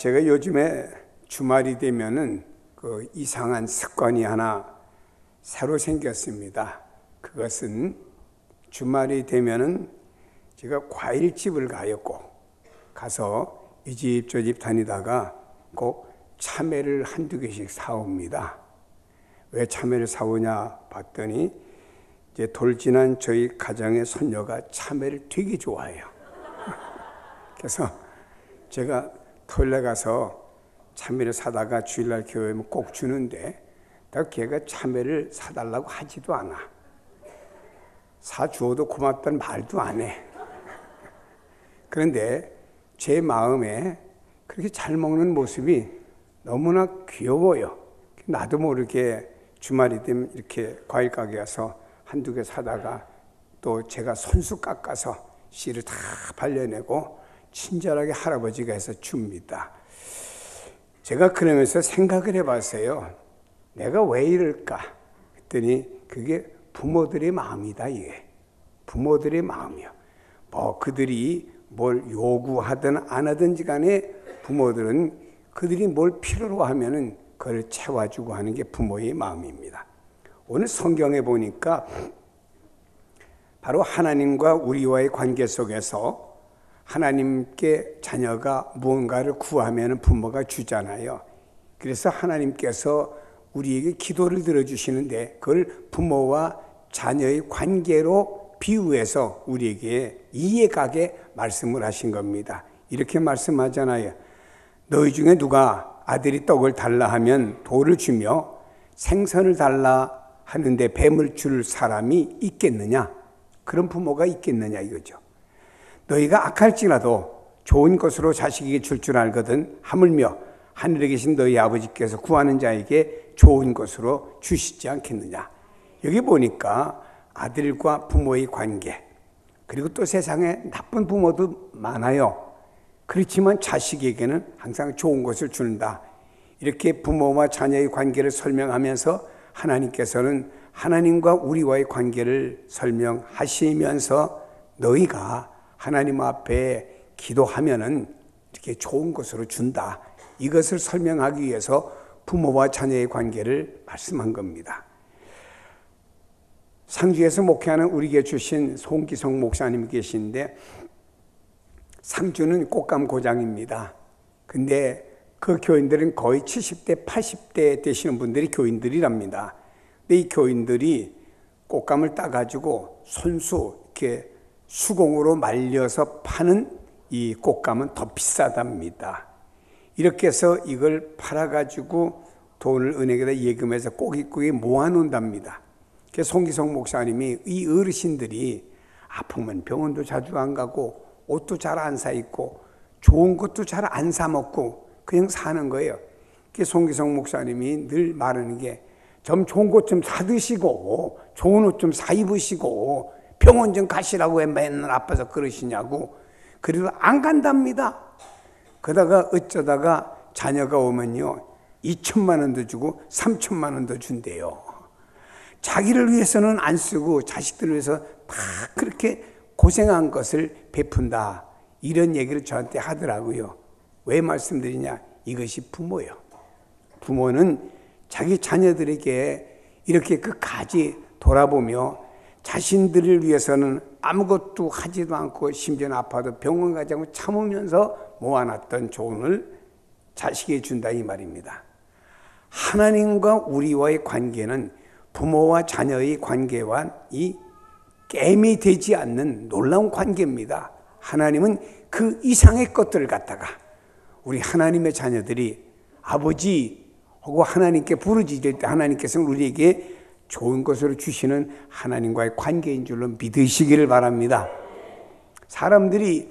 제가 요즘에 주말이 되면은 그 이상한 습관이 하나 새로 생겼습니다. 그것은 주말이 되면은 제가 과일집을 가서 이 집 저 집 다니다가 꼭 참외를 한두 개씩 사옵니다. 왜 참외를 사오냐 봤더니 이제 돌진한 저희 가정의 손녀가 참외를 되게 좋아해요. 그래서 제가 토요일에 가서 참외를 사다가 주일날 교회 오면 꼭 주는데 걔가 참외를 사달라고 하지도 않아. 사주어도 고맙다는 말도 안 해. 그런데 제 마음에 그렇게 잘 먹는 모습이 너무나 귀여워요. 나도 모르게 주말이 되면 이렇게 과일 가게 가서 한두 개 사다가 또 제가 손수 깎아서 씨를 다 발려내고 친절하게 할아버지가 해서 줍니다. 제가 그러면서 생각을 해봤어요. 내가 왜 이럴까? 그랬더니 그게 부모들의 마음이다. 이게 부모들의 마음이요. 뭐 그들이 뭘 요구하든 안 하든지 간에 부모들은 그들이 뭘 필요로 하면은 그걸 채워주고 하는 게 부모의 마음입니다. 오늘 성경에 보니까 바로 하나님과 우리와의 관계 속에서 하나님께 자녀가 무언가를 구하면 부모가 주잖아요. 그래서 하나님께서 우리에게 기도를 들어주시는데 그걸 부모와 자녀의 관계로 비유해서 우리에게 이해가게 말씀을 하신 겁니다. 이렇게 말씀하잖아요. 너희 중에 누가 아들이 떡을 달라 하면 돌을 주며 생선을 달라 하는데 뱀을 줄 사람이 있겠느냐? 그런 부모가 있겠느냐 이거죠. 너희가 악할지라도 좋은 것으로 자식에게 줄 알거든 하물며 하늘에 계신 너희 아버지께서 구하는 자에게 좋은 것으로 주시지 않겠느냐. 여기 보니까 아들과 부모의 관계, 그리고 또 세상에 나쁜 부모도 많아요. 그렇지만 자식에게는 항상 좋은 것을 준다. 이렇게 부모와 자녀의 관계를 설명하면서 하나님께서는 하나님과 우리와의 관계를 설명하시면서 너희가 하나님 앞에 기도하면은 이렇게 좋은 것으로 준다. 이것을 설명하기 위해서 부모와 자녀의 관계를 말씀한 겁니다. 상주에서 목회하는 우리에게 주신 송기성 목사님 계신데 상주는 꽃감 고장입니다. 근데 그 교인들은 거의 70대, 80대 되시는 분들이 교인들이랍니다. 근데 이 교인들이 꽃감을 따가지고 손수 이렇게 수공으로 말려서 파는 이 꽃감은 더 비싸답니다. 이렇게 해서 이걸 팔아가지고 돈을 은행에다 예금해서 꼬깃꼬깃 모아놓는답니다. 그래서 송기성 목사님이 이 어르신들이 아프면 병원도 자주 안 가고 옷도 잘 안 사 입고 좋은 것도 잘 안 사 먹고 그냥 사는 거예요. 그래서 송기성 목사님이 늘 말하는 게 좀 좋은 것 좀 사 드시고 좋은 옷 좀 사 입으시고 병원 좀 가시라고 왜 맨날 아파서 그러시냐고. 그래도 안 간답니다. 그러다가 어쩌다가 자녀가 오면요 2천만 원도 주고 3천만 원도 준대요. 자기를 위해서는 안 쓰고 자식들을 위해서 다 그렇게 고생한 것을 베푼다. 이런 얘기를 저한테 하더라고요. 왜 말씀드리냐? 이것이 부모예요. 부모는 자기 자녀들에게 이렇게 끝까지 돌아보며 자신들을 위해서는 아무것도 하지도 않고 심지어는 아파도 병원 가지 않고 참으면서 모아놨던 돈을 자식에게 준다 이 말입니다. 하나님과 우리와의 관계는 부모와 자녀의 관계와 이 게임이 되지 않는 놀라운 관계입니다. 하나님은 그 이상의 것들을 갖다가 우리 하나님의 자녀들이 아버지하고 하나님께 부르짖을 때 하나님께서는 우리에게 좋은 것으로 주시는 하나님과의 관계인 줄로 믿으시기를 바랍니다. 사람들이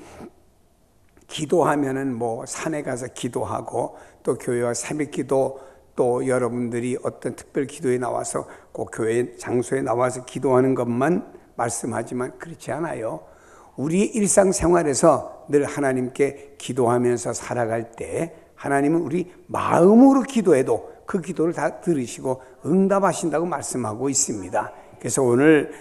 기도하면은 뭐 산에 가서 기도하고 또 교회와 새벽 기도 또 여러분들이 어떤 특별 기도에 나와서 꼭 교회 장소에 나와서 기도하는 것만 말씀하지만 그렇지 않아요. 우리의 일상생활에서 늘 하나님께 기도하면서 살아갈 때 하나님은 우리 마음으로 기도해도 그 기도를 다 들으시고 응답하신다고 말씀하고 있습니다. 그래서 오늘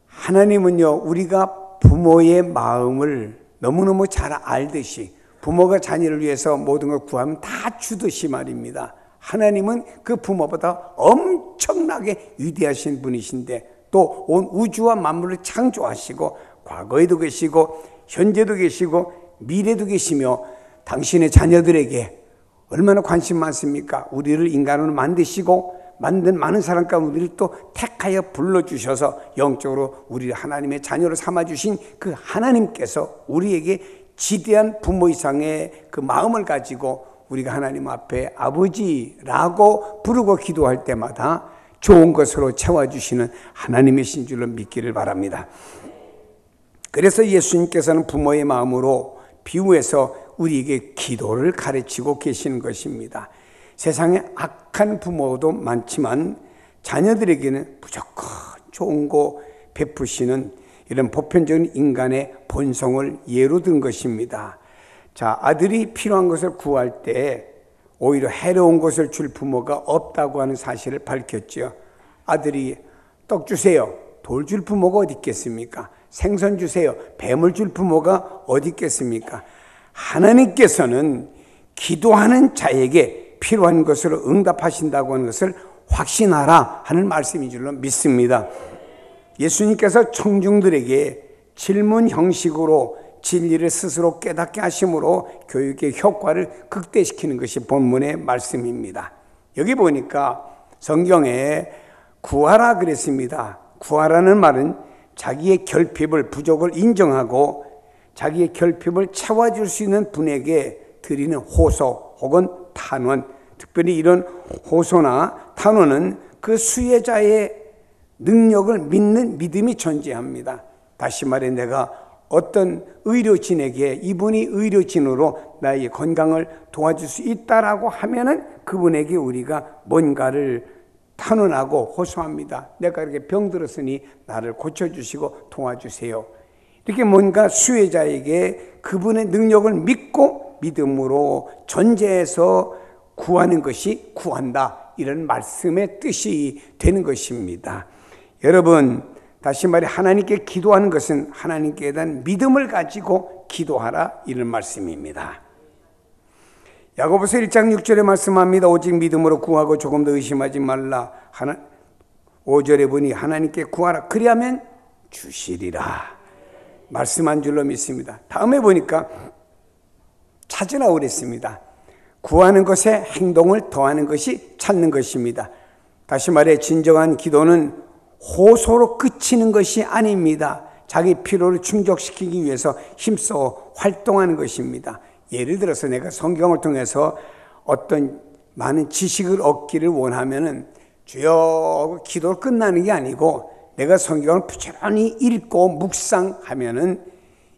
하나님은요 우리가 부모의 마음을 너무너무 잘 알듯이 부모가 자녀를 위해서 모든 걸 구하면 다 주듯이 말입니다. 하나님은 그 부모보다 엄청나게 위대하신 분이신데 또 온 우주와 만물을 창조하시고 과거에도 계시고 현재도 계시고 미래도 계시며 당신의 자녀들에게 얼마나 관심 많습니까? 우리를 인간으로 만드시고 만든 많은 사람 가운데 우리를 또 택하여 불러주셔서 영적으로 우리를 하나님의 자녀로 삼아주신 그 하나님께서 우리에게 지대한 부모 이상의 그 마음을 가지고 우리가 하나님 앞에 아버지라고 부르고 기도할 때마다 좋은 것으로 채워주시는 하나님이신 줄로 믿기를 바랍니다. 그래서 예수님께서는 부모의 마음으로 비유해서 우리에게 기도를 가르치고 계시는 것입니다. 세상에 악한 부모도 많지만 자녀들에게는 무조건 좋은 거 베푸시는 이런 보편적인 인간의 본성을 예로 든 것입니다. 자, 아들이 필요한 것을 구할 때 오히려 해로운 것을 줄 부모가 없다고 하는 사실을 밝혔죠. 아들이 떡 주세요. 돌 줄 부모가 어디 있겠습니까? 생선 주세요. 뱀을 줄 부모가 어디 있겠습니까? 하나님께서는 기도하는 자에게 필요한 것으로 응답하신다고 하는 것을 확신하라 하는 말씀인 줄로 믿습니다. 예수님께서 청중들에게 질문 형식으로 진리를 스스로 깨닫게 하심으로 교육의 효과를 극대시키는 것이 본문의 말씀입니다. 여기 보니까 성경에 구하라 그랬습니다. 구하라는 말은 자기의 결핍을, 부족을 인정하고 자기의 결핍을 채워줄 수 있는 분에게 드리는 호소 혹은 탄원, 특별히 이런 호소나 탄원은 그 수혜자의 능력을 믿는 믿음이 존재합니다. 다시 말해 내가 어떤 의료진에게 이분이 의료진으로 나의 건강을 도와줄 수 있다라고 하면은 그분에게 우리가 뭔가를 탄원하고 호소합니다. 내가 이렇게 병들었으니 나를 고쳐주시고 도와주세요. 이렇게 뭔가 수혜자에게 그분의 능력을 믿고 믿음으로 전제해서 구하는 것이 구한다. 이런 말씀의 뜻이 되는 것입니다. 여러분, 다시 말해 하나님께 기도하는 것은 하나님께 대한 믿음을 가지고 기도하라 이런 말씀입니다. 야고보서 1장 6절에 말씀합니다. 오직 믿음으로 구하고 조금 더 의심하지 말라. 5절에 보니 하나님께 구하라. 그리하면 주시리라. 말씀한 줄로 믿습니다. 다음에 보니까 찾으라고 그랬습니다. 구하는 것에 행동을 더하는 것이 찾는 것입니다. 다시 말해 진정한 기도는 호소로 그치는 것이 아닙니다. 자기 필요를 충족시키기 위해서 힘써 활동하는 것입니다. 예를 들어서 내가 성경을 통해서 어떤 많은 지식을 얻기를 원하면은 주여 기도를 끝나는 게 아니고 내가 성경을 부지런히 읽고 묵상하면은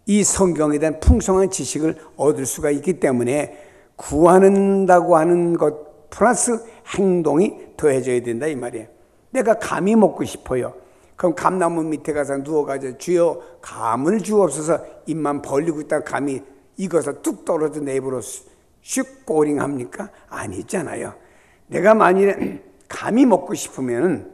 이 성경에 대한 풍성한 지식을 얻을 수가 있기 때문에 구한다고 하는 것 플러스 행동이 더해져야 된다 이 말이에요. 내가 감이 먹고 싶어요. 그럼 감나무 밑에 가서 누워가지고 주여 감을 주옵소서 입만 벌리고 있다가 감이 익어서 뚝 떨어져 내 입으로 슉 꼬링합니까? 아니잖아요. 내가 만일에 감이 먹고 싶으면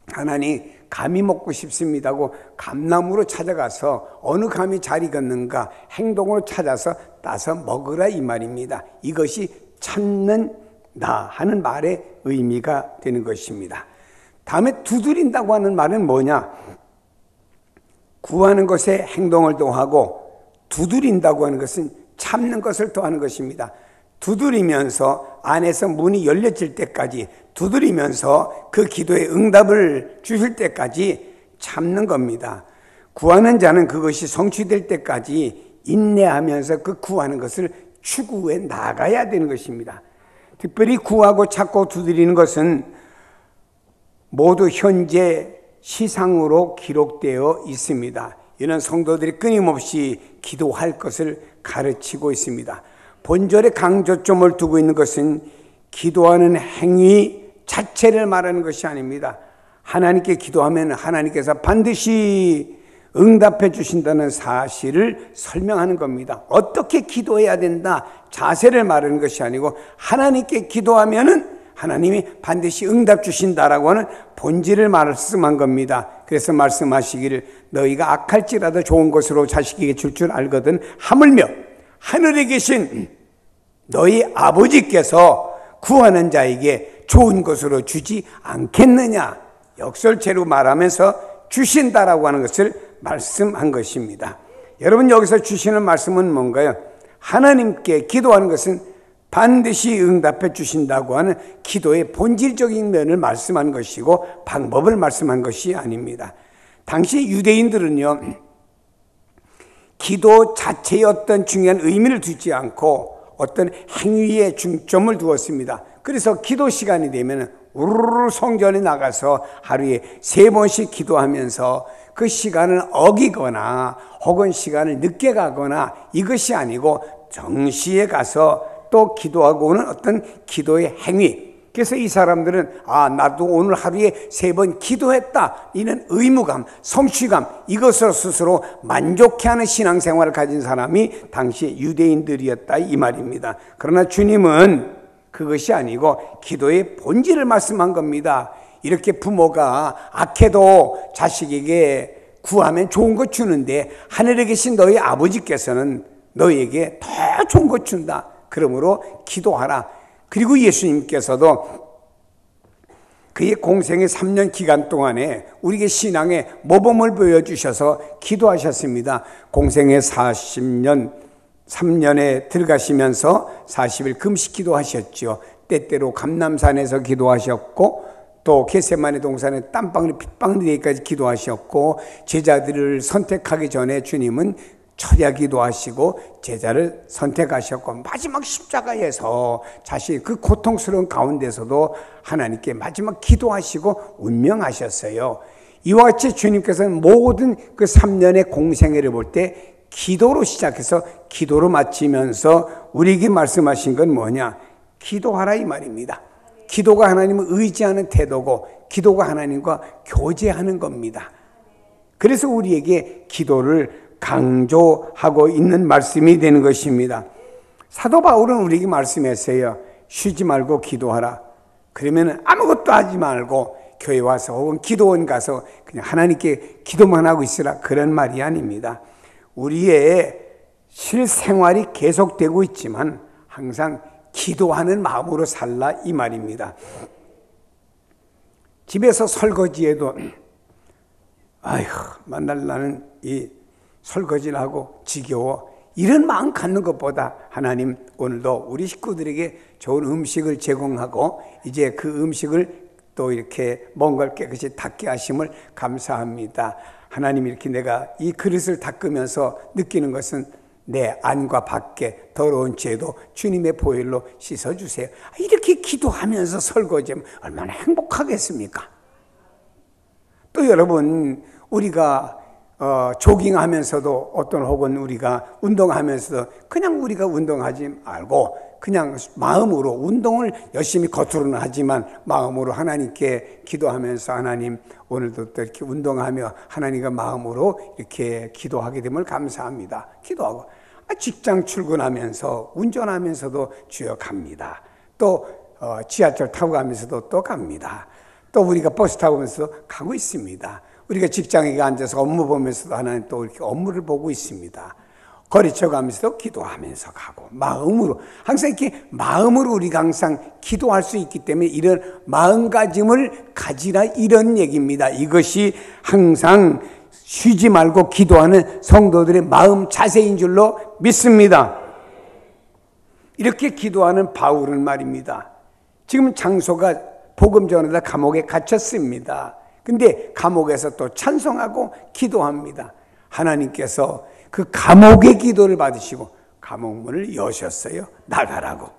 하나님 감이 먹고 싶습니다고 감나무로 찾아가서 어느 감이 잘 익었는가 행동으로 찾아서 따서 먹으라 이 말입니다. 이것이 찾는다 하는 말의 의미가 되는 것입니다. 다음에 두드린다고 하는 말은 뭐냐? 구하는 것에 행동을 더하고 두드린다고 하는 것은 참는 것을 더하는 것입니다. 두드리면서 안에서 문이 열려질 때까지 두드리면서 그 기도에 응답을 주실 때까지 참는 겁니다. 구하는 자는 그것이 성취될 때까지 인내하면서 그 구하는 것을 추구해 나가야 되는 것입니다. 특별히 구하고 찾고 두드리는 것은 모두 현재 시상으로 기록되어 있습니다. 이런 성도들이 끊임없이 기도할 것을 가르치고 있습니다. 본절에 강조점을 두고 있는 것은 기도하는 행위 자체를 말하는 것이 아닙니다. 하나님께 기도하면 하나님께서 반드시 응답해 주신다는 사실을 설명하는 겁니다. 어떻게 기도해야 된다 자세를 말하는 것이 아니고 하나님께 기도하면은 하나님이 반드시 응답 주신다라고 하는 본질을 말씀한 겁니다. 그래서 말씀하시기를 너희가 악할지라도 좋은 것으로 자식에게 줄 알거든 하물며 하늘에 계신 너희 아버지께서 구하는 자에게 좋은 것으로 주지 않겠느냐, 역설체로 말하면서 주신다라고 하는 것을 말씀한 것입니다. 여러분, 여기서 주시는 말씀은 뭔가요? 하나님께 기도하는 것은 반드시 응답해 주신다고 하는 기도의 본질적인 면을 말씀한 것이고 방법을 말씀한 것이 아닙니다. 당시 유대인들은요, 기도 자체의 어떤 중요한 의미를 두지 않고 어떤 행위에 중점을 두었습니다. 그래서 기도 시간이 되면 우르르 성전에 나가서 하루에 3번씩 기도하면서 그 시간을 어기거나 혹은 시간을 늦게 가거나 이것이 아니고 정시에 가서 또 기도하고 오는 어떤 기도의 행위. 그래서 이 사람들은 나도 오늘 하루에 3번 기도했다, 이런 의무감, 성취감, 이것을 스스로 만족해하는 신앙생활을 가진 사람이 당시 유대인들이었다, 이 말입니다. 그러나 주님은 그것이 아니고 기도의 본질을 말씀한 겁니다. 이렇게 부모가 악해도 자식에게 구하면 좋은 것 주는데 하늘에 계신 너희 아버지께서는 너희에게 더 좋은 것 준다. 그러므로 기도하라. 그리고 예수님께서도 그의 공생의 3년 기간 동안에 우리에게 신앙의 모범을 보여주셔서 기도하셨습니다. 공생의 40년, 3년에 들어가시면서 40일 금식 기도하셨죠. 때때로 감람산에서 기도하셨고 또 겟세마네 동산에 땀방울이 핏방울이 되기까지 기도하셨고, 제자들을 선택하기 전에 주님은 철야 기도하시고 제자를 선택하셨고, 마지막 십자가에서 자신의 그 고통스러운 가운데서도 하나님께 마지막 기도하시고 운명하셨어요. 이와 같이 주님께서는 모든 그 3년의 공생애를 볼 때 기도로 시작해서 기도로 마치면서 우리에게 말씀하신 건 뭐냐? 기도하라, 이 말입니다. 기도가 하나님을 의지하는 태도고 기도가 하나님과 교제하는 겁니다. 그래서 우리에게 기도를 강조하고 있는 말씀이 되는 것입니다. 사도 바울은 우리에게 말씀했어요. 쉬지 말고 기도하라. 그러면 아무것도 하지 말고 교회 와서 혹은 기도원 가서 그냥 하나님께 기도만 하고 있으라, 그런 말이 아닙니다. 우리의 실생활이 계속되고 있지만 항상 기도하는 마음으로 살라, 이 말입니다. 집에서 설거지해도 만날 나는 이 설거지를 하고 지겨워, 이런 마음 갖는 것보다 하나님 오늘도 우리 식구들에게 좋은 음식을 제공하고 이제 그 음식을 또 이렇게 뭔가를 깨끗이 닦게 하심을 감사합니다. 하나님, 이렇게 내가 이 그릇을 닦으면서 느끼는 것은 내 안과 밖에 더러운 죄도 주님의 보혈로 씻어주세요. 이렇게 기도하면서 설거지하면 얼마나 행복하겠습니까? 또 여러분, 우리가 조깅하면서도 혹은 우리가 운동하면서도 그냥 우리가 운동하지 말고 그냥 마음으로 운동을 열심히 겉으로는 하지만 마음으로 하나님께 기도하면서, 하나님 오늘도 또 이렇게 운동하며 하나님과 마음으로 이렇게 기도하게 됨을 감사합니다. 기도하고 직장 출근하면서 운전하면서도 주여 갑니다. 또 지하철 타고 가면서도 또 갑니다. 또 우리가 버스 타고 가면서도 가고 있습니다. 우리가 직장에 앉아서 업무 보면서도 하나님 또 이렇게 업무를 보고 있습니다. 거리쳐 가면서도 기도하면서 가고, 마음으로 항상 이렇게 마음으로 우리가 항상 기도할 수 있기 때문에 이런 마음가짐을 가지라, 이런 얘기입니다. 이것이 항상 쉬지 말고 기도하는 성도들의 마음 자세인 줄로 믿습니다. 이렇게 기도하는 바울은 말입니다. 지금 장소가 복음 전하다 감옥에 갇혔습니다. 근데 감옥에서 또 찬송하고 기도합니다. 하나님께서 그 감옥의 기도를 받으시고 감옥문을 여셨어요. 나가라고.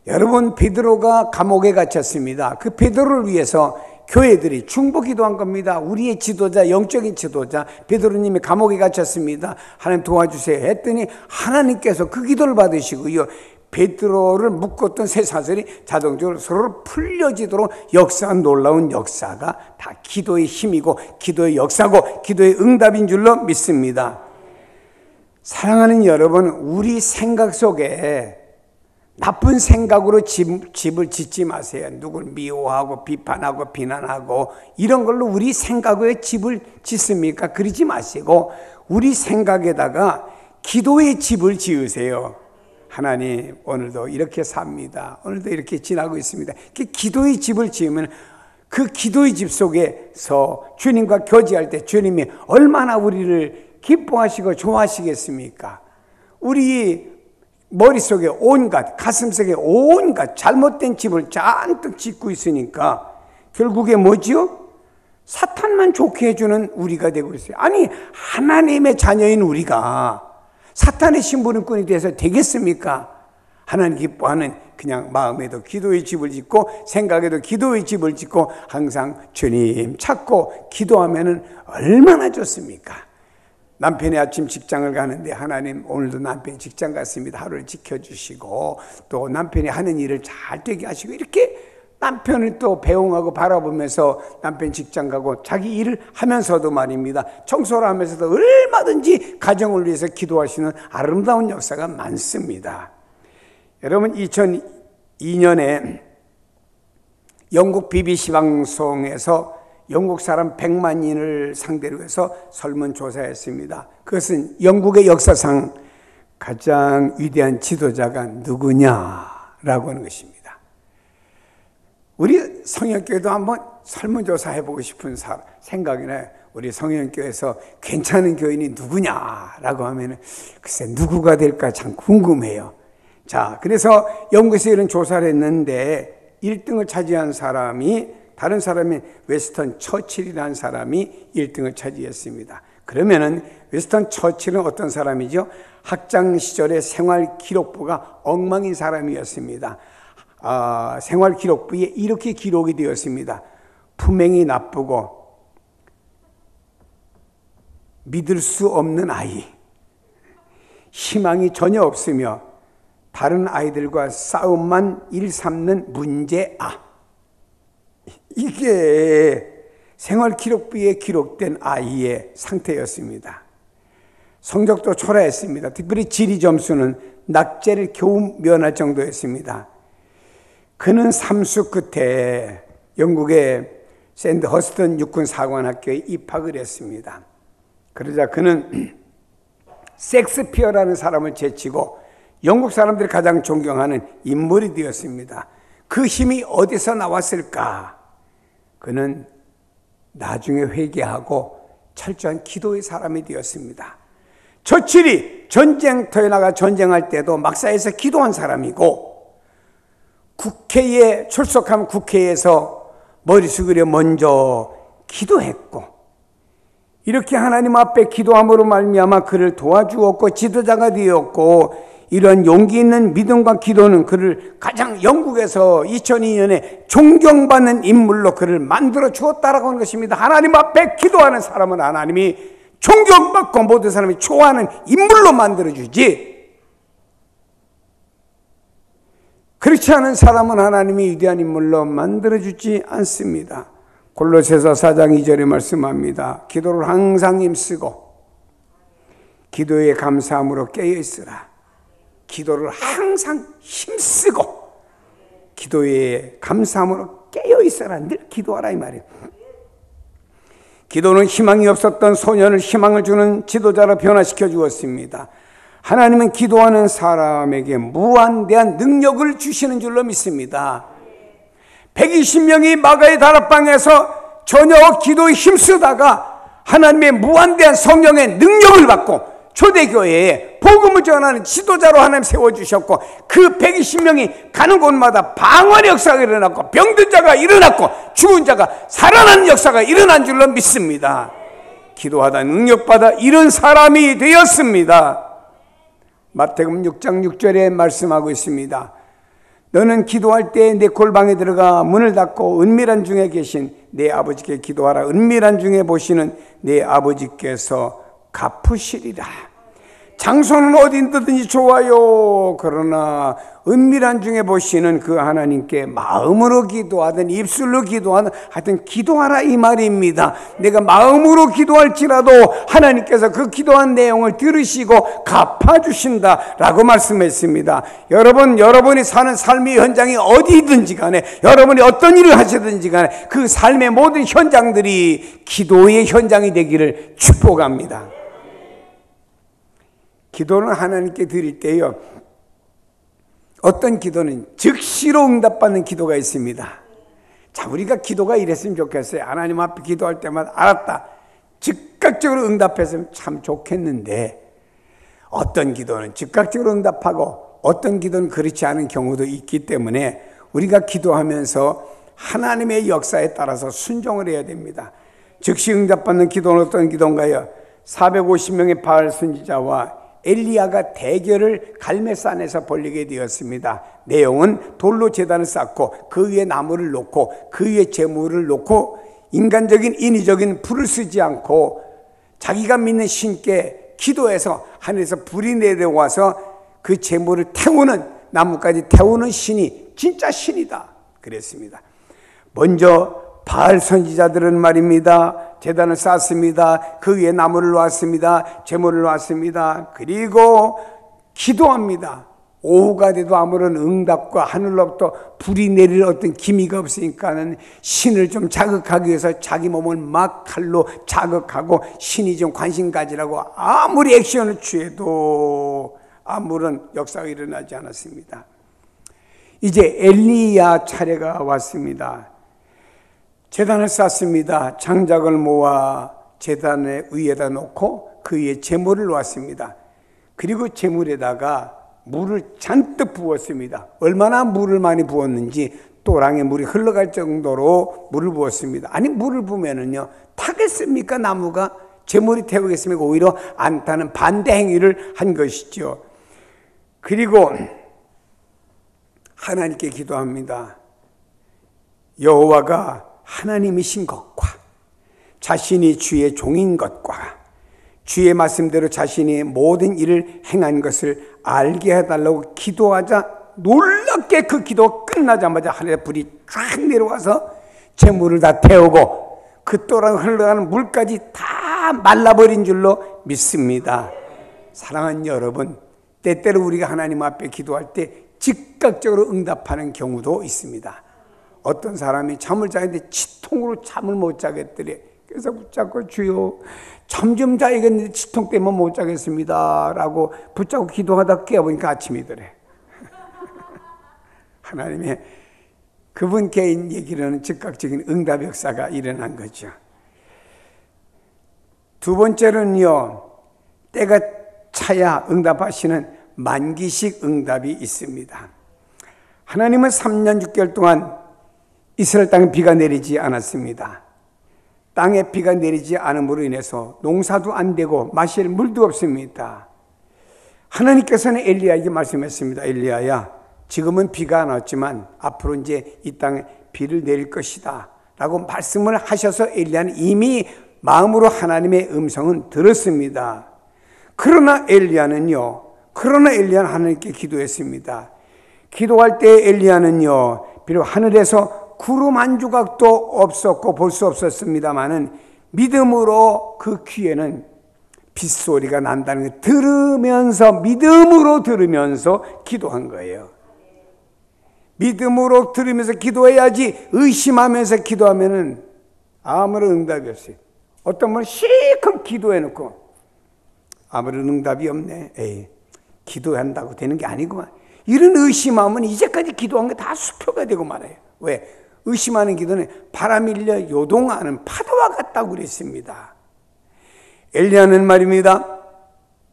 여러분, 베드로가 감옥에 갇혔습니다. 그 베드로를 위해서 교회들이 중보 기도한 겁니다. 우리의 지도자, 영적인 지도자 베드로님이 감옥에 갇혔습니다. 하나님 도와주세요 했더니 하나님께서 그 기도를 받으시고요, 베드로를 묶었던 쇠사슬이 자동적으로 서로 풀려지도록 역사한 놀라운 역사가 다 기도의 힘이고 기도의 역사고 기도의 응답인 줄로 믿습니다. 사랑하는 여러분, 우리 생각 속에 나쁜 생각으로 집을 짓지 마세요. 누굴 미워하고 비판하고 비난하고 이런 걸로 우리 생각에 집을 짓습니까? 그러지 마시고 우리 생각에다가 기도의 집을 지으세요. 하나님, 오늘도 이렇게 삽니다. 오늘도 이렇게 지나고 있습니다. 기도의 집을 지으면 그 기도의 집 속에서 주님과 교제할 때 주님이 얼마나 우리를 기뻐하시고 좋아하시겠습니까? 우리 머릿속에 온갖, 가슴속에 온갖 잘못된 집을 잔뜩 짓고 있으니까 결국에 뭐지요? 사탄만 좋게 해주는 우리가 되고 있어요. 아니, 하나님의 자녀인 우리가 사탄의 심부름꾼이 돼서 되겠습니까? 하나님 기뻐하는 그냥 마음에도 기도의 집을 짓고 생각에도 기도의 집을 짓고 항상 주님 찾고 기도하면은 얼마나 좋습니까? 남편이 아침 직장을 가는데 하나님, 오늘도 남편이 직장 갔습니다. 하루를 지켜주시고 또 남편이 하는 일을 잘 되게 하시고, 이렇게 남편을 또 배웅하고 바라보면서 남편 직장 가고 자기 일을 하면서도 말입니다, 청소를 하면서도 얼마든지 가정을 위해서 기도하시는 아름다운 역사가 많습니다. 여러분, 2002년에 영국 BBC 방송에서 영국 사람 100만인을 상대로 해서 설문조사했습니다. 그것은 영국의 역사상 가장 위대한 지도자가 누구냐라고 하는 것입니다. 우리 성현교회도 한번 설문조사 해보고 싶은 생각이네. 우리 성현교회에서 괜찮은 교인이 누구냐라고 하면 글쎄 누구가 될까 참 궁금해요. 자, 그래서 영국에서 이런 조사를 했는데 1등을 차지한 사람이, 다른 사람이 웨스턴 처칠이라는 사람이 1등을 차지했습니다. 그러면은 웨스턴 처칠은 어떤 사람이죠? 학창 시절의 생활 기록부가 엉망인 사람이었습니다. 생활 기록부에 이렇게 기록이 되었습니다. 품행이 나쁘고 믿을 수 없는 아이, 희망이 전혀 없으며 다른 아이들과 싸움만 일삼는 문제아. 이게 생활 기록부에 기록된 아이의 상태였습니다. 성적도 초라했습니다. 특별히 지리 점수는 낙제를 겨우 면할 정도였습니다. 그는 삼수 끝에 영국의 샌드허스턴 육군 사관학교에 입학을 했습니다. 그러자 그는 섹스피어라는 사람을 제치고 영국 사람들이 가장 존경하는 인물이 되었습니다. 그 힘이 어디서 나왔을까? 그는 나중에 회개하고 철저한 기도의 사람이 되었습니다. 처칠이 전쟁터에 나가 전쟁할 때도 막사에서 기도한 사람이고, 국회에 출석하면 국회에서 머리 숙이려 먼저 기도했고, 이렇게 하나님 앞에 기도함으로 말미암아 그를 도와주었고 지도자가 되었고, 이런 용기 있는 믿음과 기도는 그를 가장 영국에서 2002년에 존경받는 인물로 그를 만들어 주었다라고 하는 것입니다. 하나님 앞에 기도하는 사람은 하나님이 존경받고 모든 사람이 좋아하는 인물로 만들어 주지, 그렇지 않은 사람은 하나님이 위대한 인물로 만들어주지 않습니다. 골로새서 4장 2절에 말씀합니다. 기도를 항상 힘쓰고 기도에 감사함으로 깨어있으라. 기도를 항상 힘쓰고 기도에 감사함으로 깨어있으라. 늘 기도하라 이 말이에요. 기도는 희망이 없었던 소년을 희망을 주는 지도자로 변화시켜 주었습니다. 하나님은 기도하는 사람에게 무한대한 능력을 주시는 줄로 믿습니다. 120명이 마가의 다락방에서 저녁 기도에 힘쓰다가 하나님의 무한대한 성령의 능력을 받고 초대교회에 복음을 전하는 지도자로 하나님 세워주셨고, 그 120명이 가는 곳마다 방언의 역사가 일어났고 병든 자가 일어났고 죽은 자가 살아나는 역사가 일어난 줄로 믿습니다. 기도하다 능력받아 이런 사람이 되었습니다. 마태복음 6장 6절에 말씀하고 있습니다. 너는 기도할 때 내 골방에 들어가 문을 닫고 은밀한 중에 계신 내 아버지께 기도하라. 은밀한 중에 보시는 내 아버지께서 갚으시리라. 장소는 어딘든지 좋아요. 그러나 은밀한 중에 보시는 그 하나님께 마음으로 기도하든 입술로 기도하든 하여튼 기도하라 이 말입니다. 내가 마음으로 기도할지라도 하나님께서 그 기도한 내용을 들으시고 갚아주신다라고 말씀했습니다. 여러분이 사는 삶의 현장이 어디든지 간에, 여러분이 어떤 일을 하시든지 간에 그 삶의 모든 현장들이 기도의 현장이 되기를 축복합니다. 기도는 하나님께 드릴 때요, 어떤 기도는 즉시로 응답받는 기도가 있습니다. 자, 우리가 기도가 이랬으면 좋겠어요. 하나님 앞에 기도할 때마다 알았다, 즉각적으로 응답했으면 참 좋겠는데, 어떤 기도는 즉각적으로 응답하고 어떤 기도는 그렇지 않은 경우도 있기 때문에 우리가 기도하면서 하나님의 역사에 따라서 순종을 해야 됩니다. 즉시 응답받는 기도는 어떤 기도인가요? 450명의 바알 선지자와 엘리야가 대결을 갈멜산에서 벌이게 되었습니다. 내용은 돌로 제단을 쌓고 그 위에 나무를 놓고 그 위에 제물을 놓고 인간적인 인위적인 불을 쓰지 않고 자기가 믿는 신께 기도해서 하늘에서 불이 내려와서 그 제물을 태우는, 나무까지 태우는 신이 진짜 신이다 그랬습니다. 먼저 바알 선지자들은 말입니다, 제단을 쌓습니다. 그 위에 나무를 놓았습니다. 제물을 놓았습니다. 그리고 기도합니다. 오후가 돼도 아무런 응답과 하늘로부터 불이 내릴 어떤 기미가 없으니까는 신을 좀 자극하기 위해서 자기 몸을 막 칼로 자극하고 신이 좀 관심 가지라고 아무리 액션을 취해도 아무런 역사가 일어나지 않았습니다. 이제 엘리야 차례가 왔습니다. 제단을 쌓습니다. 장작을 모아 제단의 위에다 놓고 그 위에 제물을 놓았습니다. 그리고 제물에다가 물을 잔뜩 부었습니다. 얼마나 물을 많이 부었는지 또랑에 물이 흘러갈 정도로 물을 부었습니다. 아니, 물을 부으면은요, 타겠습니까? 나무가 제물이 태우겠습니까? 오히려 안 타는 반대 행위를 한 것이죠. 그리고 하나님께 기도합니다. 여호와가 하나님이신 것과 자신이 주의 종인 것과 주의 말씀대로 자신이 모든 일을 행한 것을 알게 해달라고 기도하자 놀랍게 그 기도 끝나자마자 하늘에 불이 쫙 내려와서 제물을 다 태우고 그 또랑 흘러가는 물까지 다 말라버린 줄로 믿습니다. 사랑하는 여러분, 때때로 우리가 하나님 앞에 기도할 때 즉각적으로 응답하는 경우도 있습니다. 어떤 사람이 잠을 자는데 치통으로 잠을 못 자겠더래. 그래서 붙잡고 주여 잠 좀 자야겠는데 치통 때문에 못 자겠습니다 라고 붙잡고 기도하다 깨어보니까 아침이더래. 하나님의 그분 개인 얘기로는 즉각적인 응답 역사가 일어난 거죠. 두 번째로는요, 때가 차야 응답하시는 만기식 응답이 있습니다. 하나님은 3년 6개월 동안 이스라엘 땅에 비가 내리지 않았습니다. 땅에 비가 내리지 않음으로 인해서 농사도 안 되고 마실 물도 없습니다. 하나님께서는 엘리야에게 말씀했습니다. 엘리야야, 지금은 비가 안 왔지만 앞으로 이제 이 땅에 비를 내릴 것이다 라고 말씀을 하셔서 엘리야는 이미 마음으로 하나님의 음성은 들었습니다. 그러나 엘리야는 하나님께 기도했습니다. 기도할 때 엘리야는요, 비록 하늘에서 구름 한 조각도 없었고 볼 수 없었습니다마는 믿음으로 그 귀에는 빗소리가 난다는 걸 들으면서, 믿음으로 들으면서 기도한 거예요. 믿음으로 들으면서 기도해야지 의심하면서 기도하면은 아무런 응답이 없어요. 어떤 분은 실컷 기도해놓고 아무런 응답이 없네. 에이, 기도한다고 되는 게 아니구만. 이런 의심하면 이제까지 기도한 게 다 수표가 되고 말아요. 왜? 의심하는 기도는 바람 일려 요동하는 파도와 같다고 그랬습니다. 엘리야는 말입니다,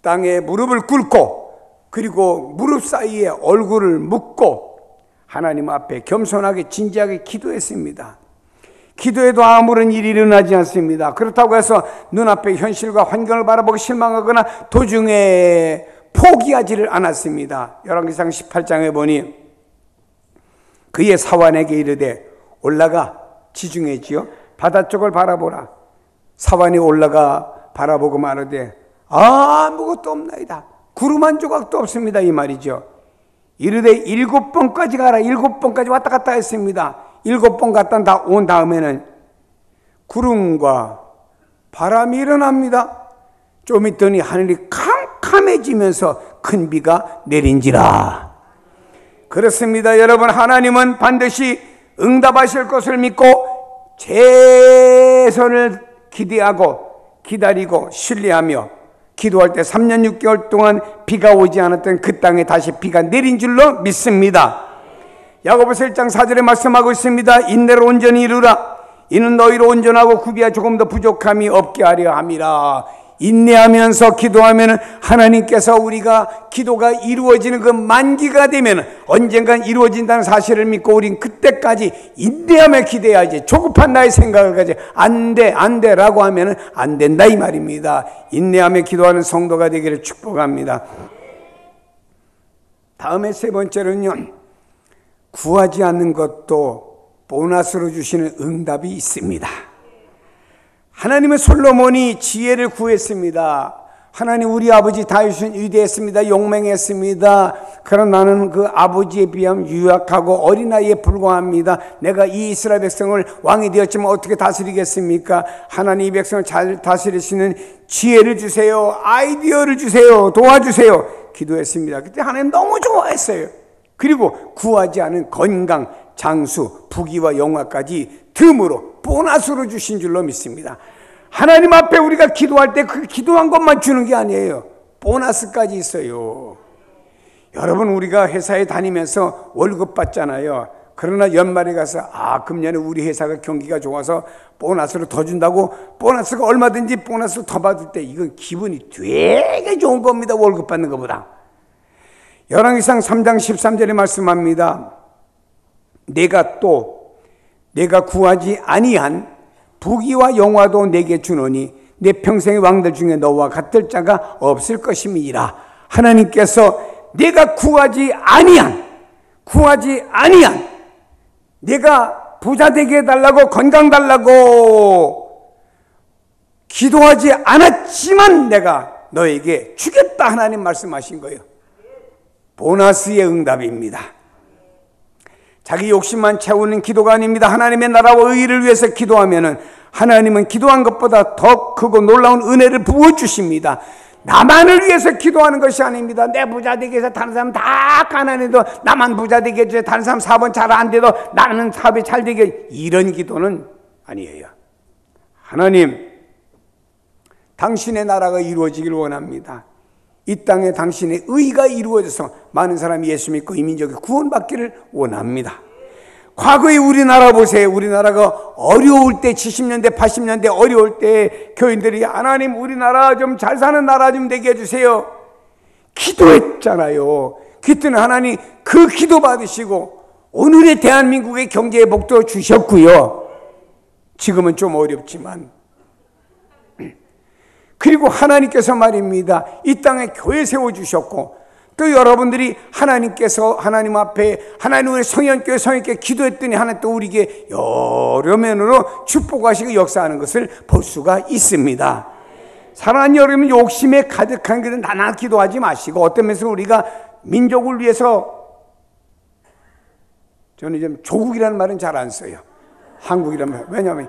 땅에 무릎을 꿇고 그리고 무릎 사이에 얼굴을 묻고 하나님 앞에 겸손하게 진지하게 기도했습니다. 기도해도 아무런 일이 일어나지 않습니다. 그렇다고 해서 눈앞의 현실과 환경을 바라보고 실망하거나 도중에 포기하지를 않았습니다. 열왕기상 18장에 보니 그의 사환에게 이르되 올라가, 지중해지요, 바다 쪽을 바라보라. 사환이 올라가 바라보고 말하되 아무것도 없나이다. 구름 한 조각도 없습니다, 이 말이죠. 이르되 7번까지 가라. 7번까지 왔다 갔다 했습니다. 7번 갔다 온 다음에는 구름과 바람이 일어납니다. 좀 있더니 하늘이 캄캄해지면서 큰 비가 내린지라. 그렇습니다, 여러분. 하나님은 반드시 응답하실 것을 믿고 최선을 기대하고 기다리고 신뢰하며 기도할 때 3년 6개월 동안 비가 오지 않았던 그 땅에 다시 비가 내린 줄로 믿습니다. 야고보서 1장 4절에 말씀하고 있습니다. 인내로 온전히 이루라. 이는 너희로 온전하고 구비가 조금 더 부족함이 없게 하려 함이라. 인내하면서 기도하면 하나님께서 우리가 기도가 이루어지는 그 만기가 되면 언젠간 이루어진다는 사실을 믿고 우린 그때까지 인내하며 기대해야지. 조급한 나의 생각을 가지고 안 돼 라고 하면 안 된다 이 말입니다. 인내하며 기도하는 성도가 되기를 축복합니다. 다음에 세 번째로는요, 구하지 않는 것도 보너스로 주시는 응답이 있습니다. 하나님은 솔로몬이 지혜를 구했습니다. 하나님, 우리 아버지 다윗은 위대했습니다. 용맹했습니다. 그러나 나는 그 아버지에 비하면 유약하고 어린아이에 불과합니다. 내가 이 이스라엘 백성을 왕이 되었지만 어떻게 다스리겠습니까? 하나님, 이 백성을 잘 다스릴 수 있는 지혜를 주세요. 아이디어를 주세요. 도와주세요. 기도했습니다. 그때 하나님 너무 좋아했어요. 그리고 구하지 않은 건강, 장수, 부귀와 영화까지 듬으로 보너스로 주신 줄로 믿습니다. 하나님 앞에 우리가 기도할 때 그 기도한 것만 주는 게 아니에요. 보너스까지 있어요. 여러분, 우리가 회사에 다니면서 월급 받잖아요. 그러나 연말에 가서 금년에 우리 회사가 경기가 좋아서 보너스를 더 준다고, 보너스가 얼마든지 보너스를 더 받을 때 이건 기분이 되게 좋은 겁니다. 월급 받는 것보다. 열왕기상 3장 13절에 말씀합니다. 내가 구하지 아니한 부귀와 영화도 내게 주노니 내 평생의 왕들 중에 너와 같을 자가 없을 것임이니라. 하나님께서 내가 구하지 아니한 내가 부자 되게 해달라고, 건강 달라고 기도하지 않았지만 내가 너에게 주겠다 하나님 말씀하신 거예요. 보너스의 응답입니다. 자기 욕심만 채우는 기도가 아닙니다. 하나님의 나라와 의의를 위해서 기도하면은 하나님은 기도한 것보다 더 크고 놀라운 은혜를 부어주십니다. 나만을 위해서 기도하는 것이 아닙니다. 내 부자 되게 해서 다른 사람 다 가난해도 나만 부자 되게 해줘. 다른 사람 사업은 잘 안 돼도 나는 사업이 잘 되게, 이런 기도는 아니에요. 하나님, 당신의 나라가 이루어지길 원합니다. 이 땅에 당신의 의가 이루어져서 많은 사람이 예수 믿고 이 민족이 구원받기를 원합니다. 과거의 우리나라 보세요. 우리나라가 어려울 때, 70년대 80년대 어려울 때 교인들이 하나님, 우리나라 좀 잘 사는 나라 좀 되게 해주세요 기도했잖아요. 그때는 하나님 그 기도 받으시고 오늘의 대한민국의 경제의 복도 주셨고요. 지금은 좀 어렵지만, 그리고 하나님께서 말입니다, 이 땅에 교회 세워주셨고, 또 여러분들이 하나님께서 하나님 앞에 하나님의 성현교회 성현교회 기도했더니 하나님 또 우리에게 여러 면으로 축복하시고 역사하는 것을 볼 수가 있습니다. 사랑하는 여러분, 욕심에 가득한 길은 나나 기도하지 마시고, 어떤 면에서 우리가 민족을 위해서, 저는 좀 조국이라는 말은 잘 안 써요. 한국이라는 말. 왜냐하면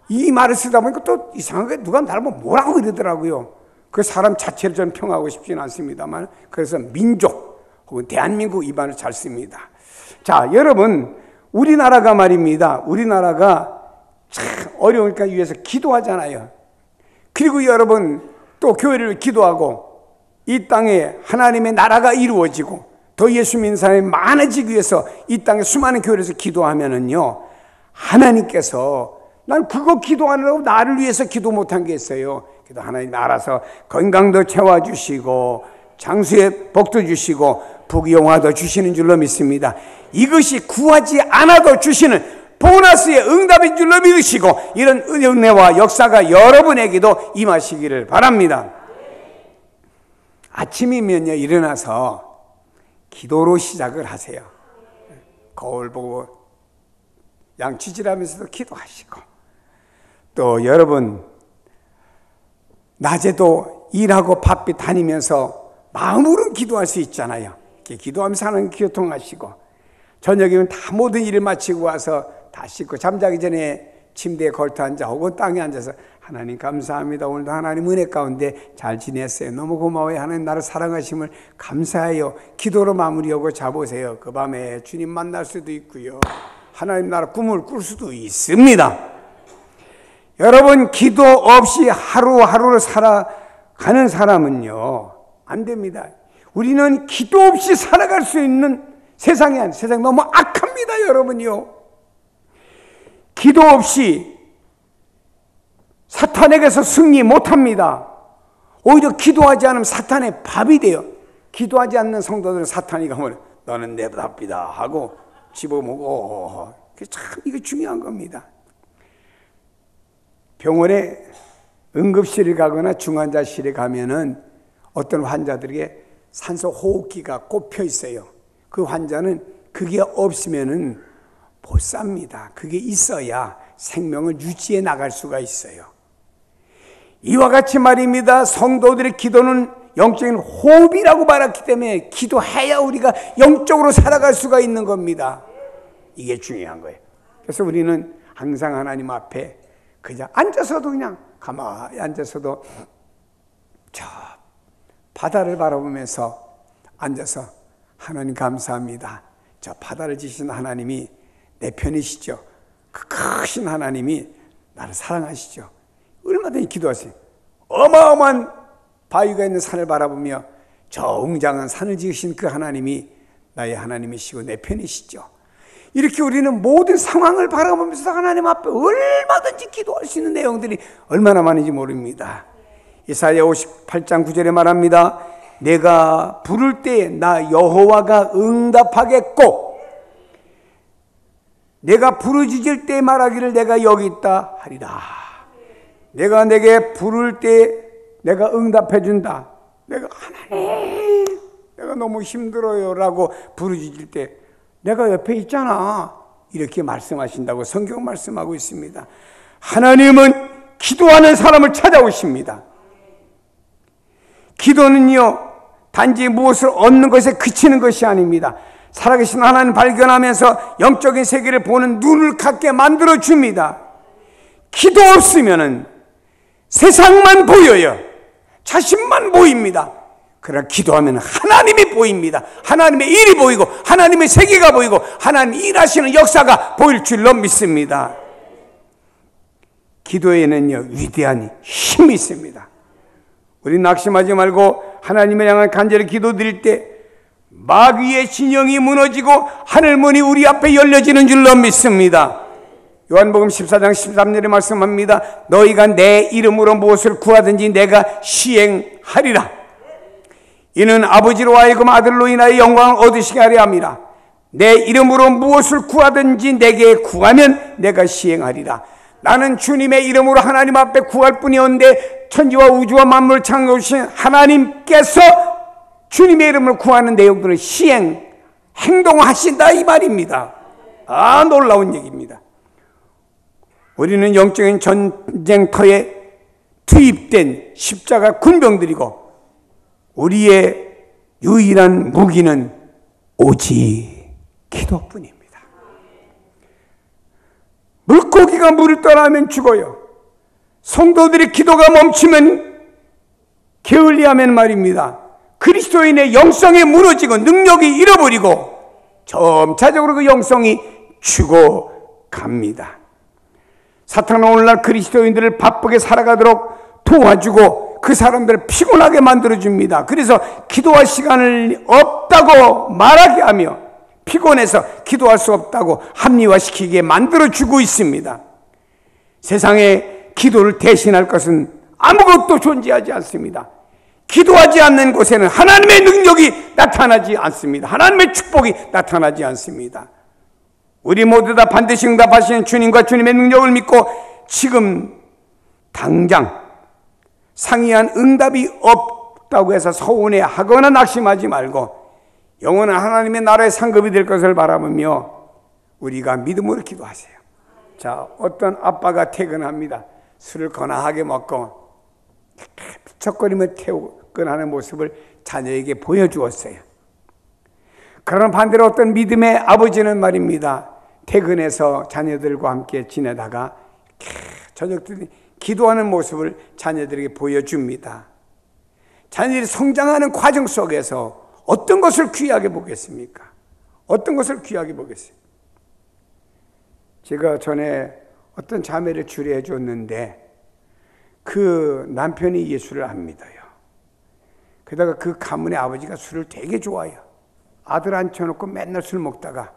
이 말을 쓰다 보니까 또 이상하게 누가 나를 뭐라고 이러더라고요. 그 사람 자체를 저는 평하고 싶지는 않습니다만, 그래서 민족 혹은 대한민국 이 말을 잘 씁니다. 자, 여러분, 우리나라가 말입니다, 우리나라가 참 어려우니까 위해서 기도하잖아요. 그리고 여러분, 또 교회를 기도하고 이 땅에 하나님의 나라가 이루어지고 더 예수 믿는 사람이 많아지기 위해서 이 땅에 수많은 교회에서 기도하면은요, 하나님께서 난 그거 기도하느라고 나를 위해서 기도 못한 게 있어요. 그래도 하나님 알아서 건강도 채워주시고 장수의 복도 주시고 부귀영화도 주시는 줄로 믿습니다. 이것이 구하지 않아도 주시는 보너스의 응답인 줄로 믿으시고, 이런 은혜와 역사가 여러분에게도 임하시기를 바랍니다. 아침이면요, 일어나서 기도로 시작을 하세요. 거울 보고 양치질하면서도 기도하시고, 또 여러분 낮에도 일하고 바삐 다니면서 마음으로는 기도할 수 있잖아요. 이렇게 기도하면서 하나님 교통하시고, 저녁이면 다 모든 일을 마치고 와서 다 씻고 잠자기 전에 침대에 걸터 앉아 혹은 땅에 앉아서 하나님 감사합니다. 오늘도 하나님 은혜 가운데 잘 지냈어요. 너무 고마워요. 하나님 나를 사랑하심을 감사해요. 기도로 마무리하고 자보세요. 그 밤에 주님 만날 수도 있고요, 하나님 나라 꿈을 꿀 수도 있습니다. 여러분, 기도 없이 하루하루를 가는 사람은요, 안 됩니다. 우리는 기도 없이 살아갈 수 있는 세상이 아니에요. 세상 너무 악합니다, 여러분요. 기도 없이 사탄에게서 승리 못합니다. 오히려 기도하지 않으면 사탄의 밥이 돼요. 기도하지 않는 성도들은 사탄이 가면 너는 내 답이다 하고 집어먹어. 참 이게 중요한 겁니다. 병원에 응급실을 가거나 중환자실에 가면은 어떤 환자들에게 산소 호흡기가 꼽혀 있어요. 그 환자는 그게 없으면은 못 삽니다. 그게 있어야 생명을 유지해 나갈 수가 있어요. 이와 같이 말입니다. 성도들의 기도는 영적인 호흡이라고 말했기 때문에 기도해야 우리가 영적으로 살아갈 수가 있는 겁니다. 이게 중요한 거예요. 그래서 우리는 항상 하나님 앞에 그냥 앉아서도 그냥 가만히 앉아서도 저 바다를 바라보면서 앉아서 하나님 감사합니다. 저 바다를 지신 하나님이 내 편이시죠. 그 크신 하나님이 나를 사랑하시죠. 얼마든지 기도하세요. 어마어마한 바위가 있는 산을 바라보며 저 웅장한 산을 지으신 그 하나님이 나의 하나님이시고 내 편이시죠. 이렇게 우리는 모든 상황을 바라보면서 하나님 앞에 얼마든지 기도할 수 있는 내용들이 얼마나 많은지 모릅니다. 이사야 58장 9절에 말합니다. 내가 부를 때에 나 여호와가 응답하겠고 내가 부르짖을 때 말하기를 내가 여기 있다 하리라. 내가 내게 부를 때 내가 응답해 준다. 내가 하나님 내가 너무 힘들어요 라고 부르짖을 때 내가 옆에 있잖아 이렇게 말씀하신다고 성경 말씀하고 있습니다. 하나님은 기도하는 사람을 찾아오십니다. 기도는요 단지 무엇을 얻는 것에 그치는 것이 아닙니다. 살아계신 하나님 발견하면서 영적인 세계를 보는 눈을 갖게 만들어 줍니다. 기도 없으면은 세상만 보여요. 자신만 보입니다. 그러나 기도하면 하나님이 보입니다. 하나님의 일이 보이고 하나님의 세계가 보이고 하나님 일하시는 역사가 보일 줄로 믿습니다. 기도에는요 위대한 힘이 있습니다. 우리 낙심하지 말고 하나님을 향한 간절히 기도드릴 때 마귀의 진영이 무너지고 하늘문이 우리 앞에 열려지는 줄로 믿습니다. 요한복음 14장 13절에 말씀합니다. 너희가 내 이름으로 무엇을 구하든지 내가 시행하리라. 이는 아버지로 하여금 아들로 인하여 영광을 얻으시게 하려 함이라. 내 이름으로 무엇을 구하든지 내게 구하면 내가 시행하리라. 나는 주님의 이름으로 하나님 앞에 구할 뿐이었는데 천지와 우주와 만물을 창조하신 하나님께서 주님의 이름으로 구하는 내용들을 행동하신다 이 말입니다. 아, 놀라운 얘기입니다. 우리는 영적인 전쟁터에 투입된 십자가 군병들이고 우리의 유일한 무기는 오직 기도뿐입니다. 물고기가 물을 떠나면 죽어요. 성도들의 기도가 멈추면 게을리하면 말입니다. 그리스도인의 영성이 무너지고 능력이 잃어버리고 점차적으로 그 영성이 죽어갑니다. 사탄은 오늘날 그리스도인들을 바쁘게 살아가도록 도와주고 그 사람들을 피곤하게 만들어줍니다. 그래서 기도할 시간을 없다고 말하게 하며 피곤해서 기도할 수 없다고 합리화시키게 만들어주고 있습니다. 세상에 기도를 대신할 것은 아무것도 존재하지 않습니다. 기도하지 않는 곳에는 하나님의 능력이 나타나지 않습니다. 하나님의 축복이 나타나지 않습니다. 우리 모두 다 반드시 응답하시는 주님과 주님의 능력을 믿고 지금 당장 상이한 응답이 없다고 해서 서운해하거나 낙심하지 말고 영원한 하나님의 나라의 상급이 될 것을 바라보며 우리가 믿음으로 기도하세요. 자, 어떤 아빠가 퇴근합니다. 술을 거나하게 먹고 척거리며 퇴근하는 모습을 자녀에게 보여주었어요. 그러나 반대로 어떤 믿음의 아버지는 말입니다. 퇴근해서 자녀들과 함께 지내다가 저녁들이 기도하는 모습을 자녀들에게 보여줍니다. 자녀들이 성장하는 과정 속에서 어떤 것을 귀하게 보겠습니까? 어떤 것을 귀하게 보겠어요? 제가 전에 어떤 자매를 주례해 줬는데 그 남편이 예수를 안 믿어요. 게다가 그 가문의 아버지가 술을 되게 좋아해요. 아들 앉혀놓고 맨날 술 먹다가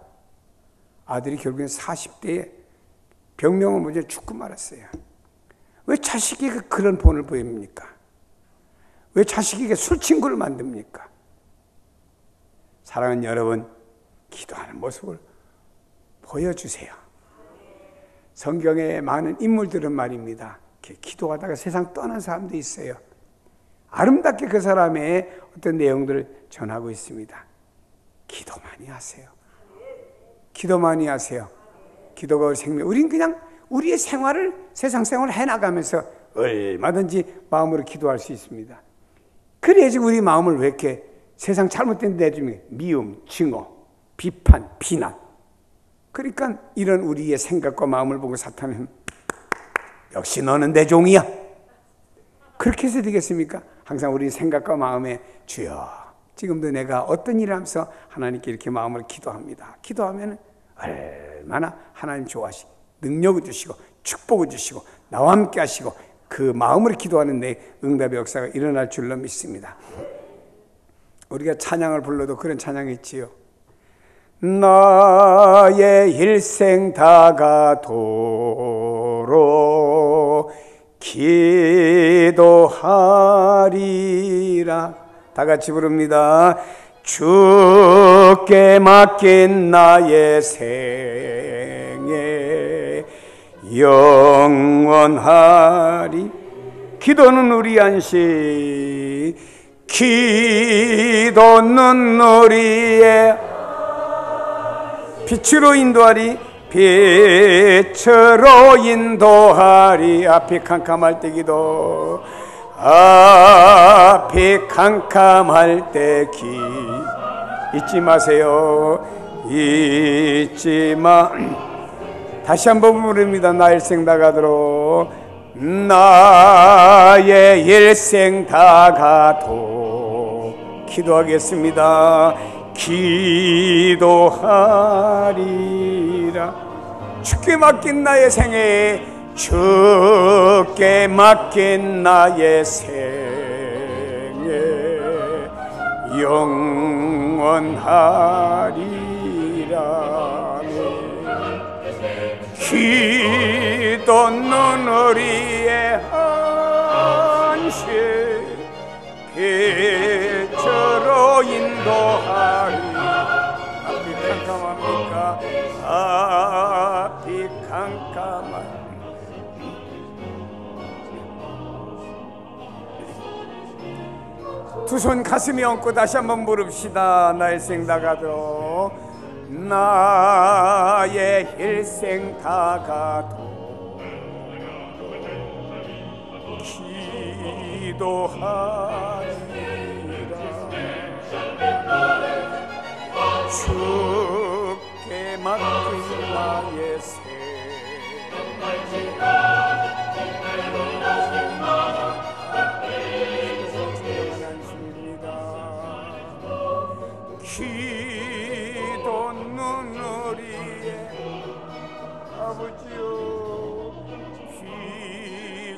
아들이 결국엔 40대에 병명을 먼저 죽고 말았어요. 왜 자식에게 그런 본을 보입니까? 왜 자식에게 술 친구를 만듭니까? 사랑하는 여러분, 기도하는 모습을 보여주세요. 성경에 많은 인물들은 말입니다. 기도하다가 세상 떠난 사람도 있어요. 아름답게 그 사람의 어떤 내용들을 전하고 있습니다. 기도 많이 하세요. 기도 많이 하세요. 기도가 우리 생명. 우린 그냥 우리의 생활을, 세상 생활을 해나가면서 얼마든지 마음으로 기도할 수 있습니다. 그래야지 우리 마음을 왜 이렇게 세상 잘못된 데 내주면 미움, 증오, 비판, 비난. 그러니까 이런 우리의 생각과 마음을 보고 사탄은 역시 너는 내 종이야. 그렇게 해서 되겠습니까? 항상 우리 생각과 마음에 주여, 지금도 내가 어떤 일을 하면서 하나님께 이렇게 마음으로 기도합니다. 기도하면 얼마나 하나님 좋아하시고 능력을 주시고 축복을 주시고 나와 함께 하시고 그 마음으로 기도하는 데 응답의 역사가 일어날 줄로 믿습니다. 우리가 찬양을 불러도 그런 찬양이 있지요. 나의 일생 다가도록 기도하리라. 다 같이 부릅니다. 주께 맡긴 나의 생애 영원하리. 기도는 우리 안식, 기도는 우리의 빛으로 인도하리. 빛으로 인도하리. 앞이 캄캄할 때 기도, 앞이 캄캄할 때 잊지 마세요. 잊지 마. 다시 한번 부릅니다. 나 일생 다가도록. 나의 일생 다가도록 기도하겠습니다. 기도하리라. 주께 맡긴 나의 생애, 주께 맡긴 나의 생애 영원하리라. 기도는 우리의 안식, 빛으로 인도하리. 앞이 캄캄합니까? 앞이 캄캄한. 두 손 가슴에 얹고 다시 한번 부릅시다. 나의 일생 다가도록. 나의 일생 다가도록 기도하리라. 주께 맡긴 나의 생애 기도는 우리의 아버지요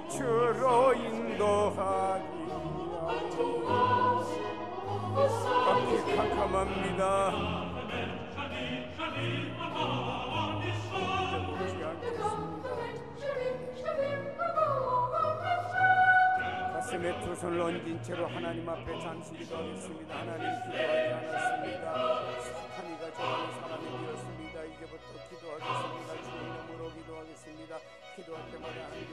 빛으로 인도하리. 앞이 캄캄합니다. 가슴에 두 손을 얹은 채로 하나님 앞에 잠시 기도하겠습니다. 하나님, 기도하지 않았습니다. 사탄이 가져가는 사람이 되었습니다. 이제부터 기도하겠습니다. 주의 이름으로 기도하겠습니다. 기도할 때마다 하나님